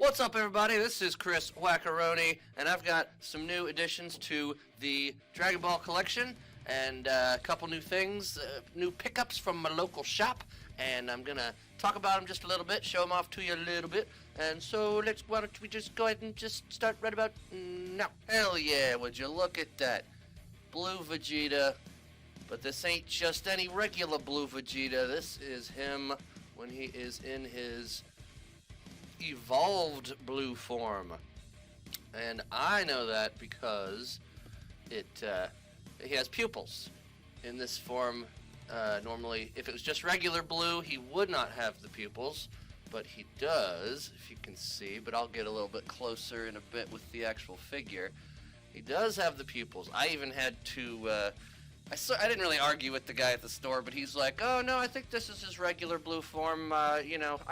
What's up, everybody? This is Chris Wackaroni, and I've got some new additions to the Dragon Ball collection, and a couple new things, new pickups from my local shop, and I'm gonna talk about them just a little bit, show them off to you a little bit, and so why don't we just go ahead and just start right about now. Hell yeah, would you look at that. Blue Vegeta, but this ain't just any regular Blue Vegeta, this is him when he is in his evolved blue form, and I know that because he has pupils in this form. Normally, if it was just regular blue, he would not have the pupils, but he does, if you can see. But I'll get a little bit closer in a bit with the actual figure. He does have the pupils. I even had to I didn't really argue with the guy at the store, but he's like, oh, no, I think this is his regular blue form. I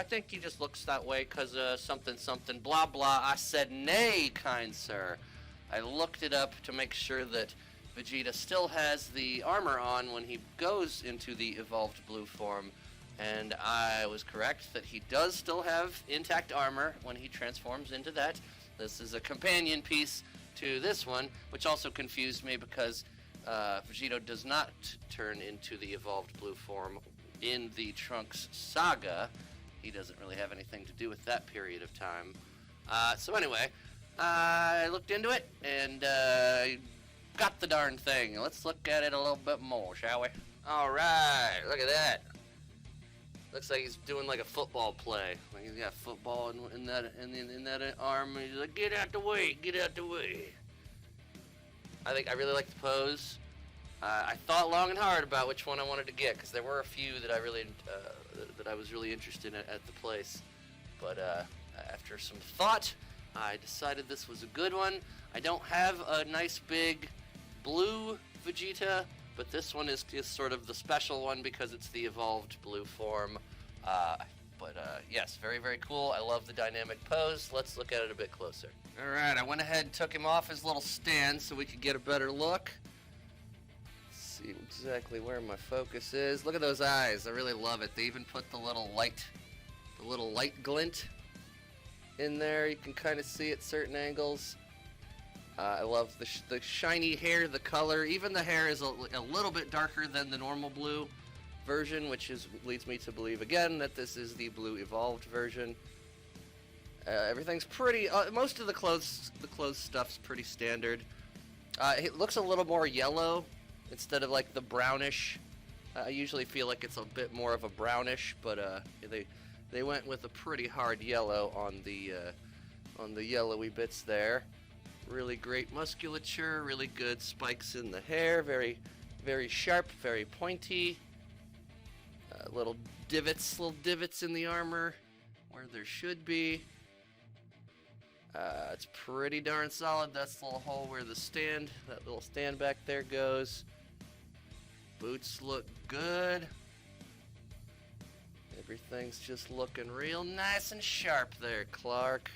think he just looks that way because something, blah, blah. I said, nay, kind sir. I looked it up to make sure that Vegeta still has the armor on when he goes into the evolved blue form, and I was correct that he does still have intact armor when he transforms into that. This is a companion piece to this one, which also confused me because Vegeta does not turn into the evolved blue form in the Trunks saga. He doesn't really have anything to do with that period of time. So anyway, I looked into it and got the darn thing. Let's look at it a little bit more, shall we? Alright, look at that. Looks like he's doing like a football play. Like he's got football in that arm. And he's like, get out the way, get out the way. I really like the pose. I thought long and hard about which one I wanted to get because there were a few that I was really interested in at the place. But after some thought, I decided this was a good one. I don't have a nice big blue Vegeta, but this one is sort of the special one because it's the evolved blue form. Yes, very, very cool. I love the dynamic pose. Let's look at it a bit closer. Alright, I went ahead and took him off his little stand so we could get a better look. Let's see exactly where my focus is. Look at those eyes. I really love it. They even put the little light glint in there. You can kind of see at certain angles. I love the shiny hair, the color. Even the hair is a little bit darker than the normal blue version, which leads me to believe again that this is the blue evolved version. Everything's pretty. Most of the clothes stuff's pretty standard. It looks a little more yellow instead of like the brownish. I usually feel like it's a bit more of a brownish, but they went with a pretty hard yellow on the yellowy bits there. Really great musculature, really good spikes in the hair, very, very sharp, very pointy. Little divots in the armor where there should be. It's pretty darn solid. That's the little hole where that little stand back there goes. Boots look good. Everything's just looking real nice and sharp there, Clark.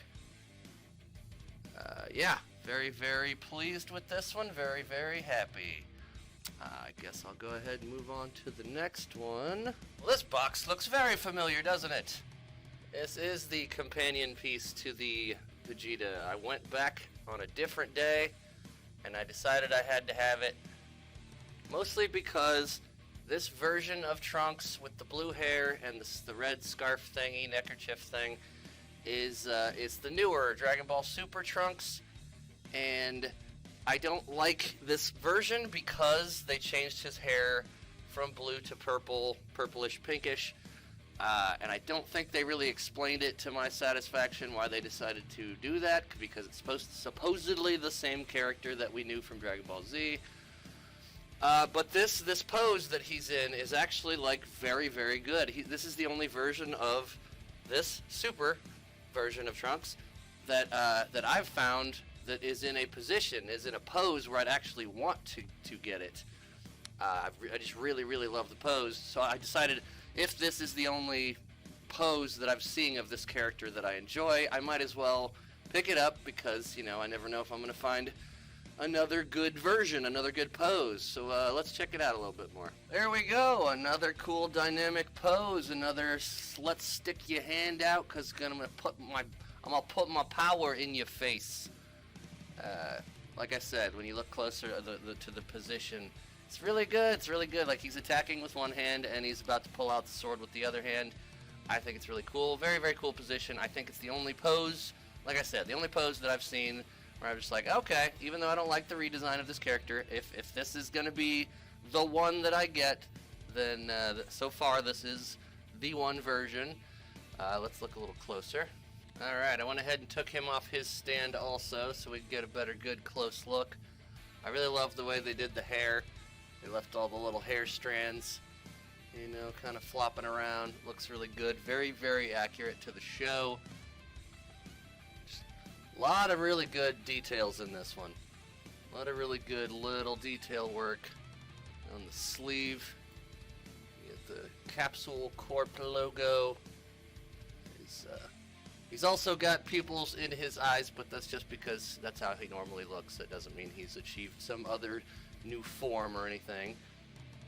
Yeah, very, very pleased with this one. Very, very happy. I guess I'll go ahead and move on to the next one. Well, this box looks very familiar, doesn't it? This is the companion piece to the Vegeta. I went back on a different day, and I decided I had to have it. Mostly because this version of Trunks with the blue hair and the red scarf thingy, neckerchief thing, is the newer Dragon Ball Super Trunks, and I don't like this version because they changed his hair from blue to purple, purplish, pinkish, and I don't think they really explained it to my satisfaction why they decided to do that, because it's supposedly the same character that we knew from Dragon Ball Z. But this pose that he's in is actually like very, very good. This is the only version of this Super version of Trunks that I've found that is in a pose where I'd actually want to get it. I just really, really love the pose, so I decided if this is the only pose that I'm seeing of this character that I enjoy, I might as well pick it up because, I never know if I'm going to find another good version, another good pose. So let's check it out a little bit more. There we go, another cool dynamic pose. Another let's stick your hand out, cause I'm gonna put my power in your face. Like I said, when you look closer to the position, it's really good. It's really good. Like, he's attacking with one hand and he's about to pull out the sword with the other hand. I think it's really cool. Very, very cool position. I think it's the only pose, like I said, the only pose that I've seen where I'm just like, okay, even though I don't like the redesign of this character, if this is going to be the one that I get, then so far this is the one version. Let's look a little closer. Alright, I went ahead and took him off his stand also so we can get a better, good, close look. I really love the way they did the hair. They left all the little hair strands, you know, kind of flopping around. Looks really good. Very, very accurate to the show. Just a lot of really good details in this one. A lot of really good little detail work on the sleeve. You get the Capsule Corp logo. He's also got pupils in his eyes, but that's just because that's how he normally looks. That doesn't mean he's achieved some other new form or anything.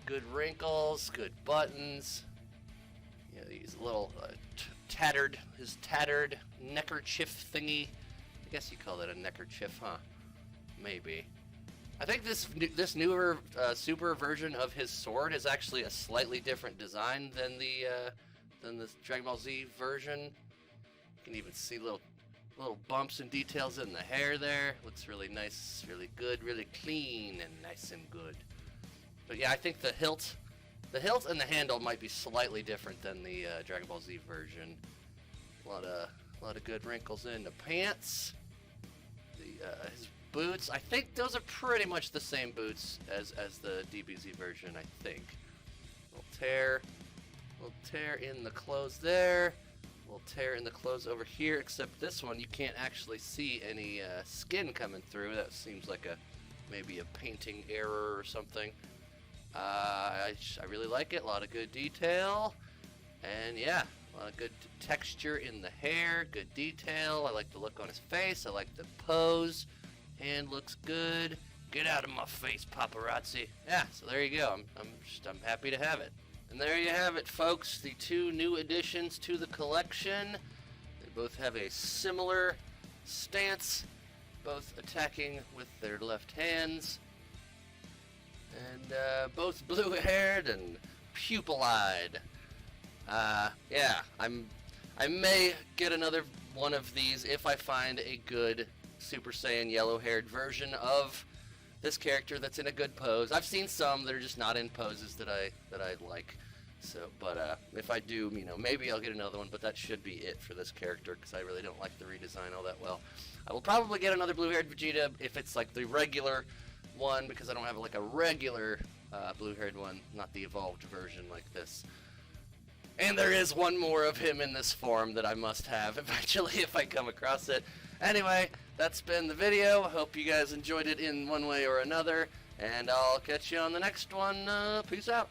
Good wrinkles, good buttons. Yeah, these little his tattered neckerchief thingy. I guess you call that a neckerchief, huh? Maybe. I think this newer super version of his sword is actually a slightly different design than the Dragon Ball Z version. You can even see little bumps and details in the hair there. Looks really nice, really good, really clean and nice and good. But yeah, I think the hilt and the handle might be slightly different than the Dragon Ball Z version. A lot of good wrinkles in the pants. His boots, I think those are pretty much the same boots as the DBZ version, I think. Little tear in the clothes there. Little tear in the clothes over here, except this one you can't actually see any skin coming through. That seems like maybe a painting error or something. I really like it. A lot of good detail, and yeah, a lot of good texture in the hair. Good detail. I like the look on his face. I like the pose. Hand looks good. Get out of my face, paparazzi. Yeah, so there you go. I'm happy to have it. And there you have it, folks, the two new additions to the collection. They both have a similar stance, both attacking with their left hands, and both blue-haired and pupil-eyed. Yeah, I may get another one of these if I find a good Super Saiyan yellow-haired version of this character that's in a good pose. I've seen some that are just not in poses that I like. So, but if I do, you know, maybe I'll get another one. But that should be it for this character because I really don't like the redesign all that well. I will probably get another blue-haired Vegeta if it's like the regular one because I don't have like a regular blue-haired one, not the evolved version like this. And there is one more of him in this form that I must have eventually if I come across it. Anyway, that's been the video. I hope you guys enjoyed it in one way or another, and I'll catch you on the next one. Peace out.